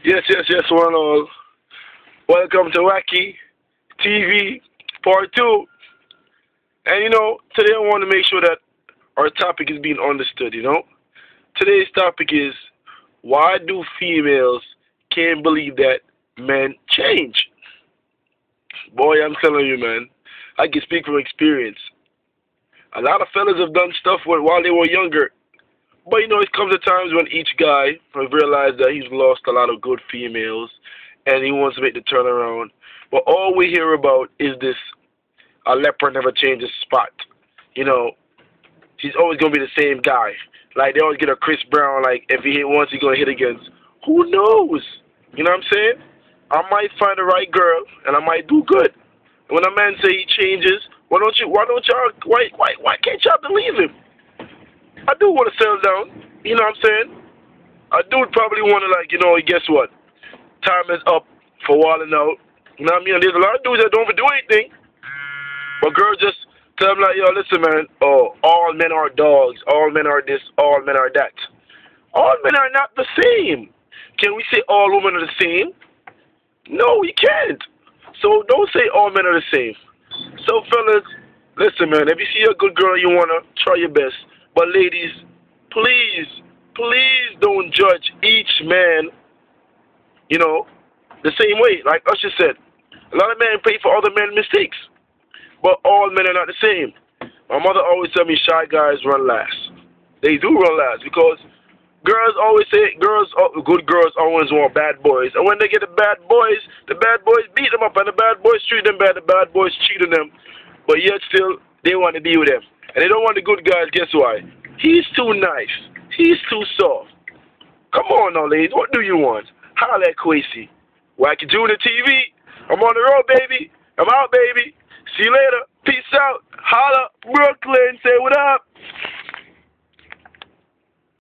Yes, one and all. Welcome to Wacky TV Part 2. And today I want to make sure that our topic is being understood. Today's topic is why do females can't believe that men change? Boy, I'm telling you, man, I can speak from experience. A lot of fellas have done stuff while they were younger. But it comes at times when each guy has realized that he's lost a lot of good females and he wants to make the turnaround. But all we hear about is this: a leopard never changes spot. You know, he's always gonna be the same guy. Like they always get a Chris Brown. Like if he hit once, he's gonna hit again. Who knows? You know what I'm saying? I might find the right girl and I might do good. When a man say he changes, why can't y'all believe him? I do want to settle down. You know what I'm saying? I do probably want to, guess what? Time is up for walling out. You know what I mean? There's a lot of dudes that don't even do anything. But girls just tell them, like, yo, listen, man. Oh, all men are dogs. All men are this. All men are that. All men are not the same. Can we say all women are the same? No, we can't. So don't say all men are the same. So, fellas, listen, man. If you see a good girl you want to, try your best. But ladies, please don't judge each man, the same way. Like Usher said, a lot of men pay for other men's mistakes, but all men are not the same. My mother always tell me shy guys run last. They do run last because girls always say good girls always want bad boys. And when they get the bad boys beat them up and the bad boys treat them bad, the bad boys cheat on them. But yet still, they want to be with them. And they don't want the good guys. Guess why? He's too nice. He's too soft. Come on now, ladies. What do you want? Holla at Kwesi. Wacky Junior TV. I'm on the road, baby. I'm out, baby. See you later. Peace out. Holla, Brooklyn. Say what up.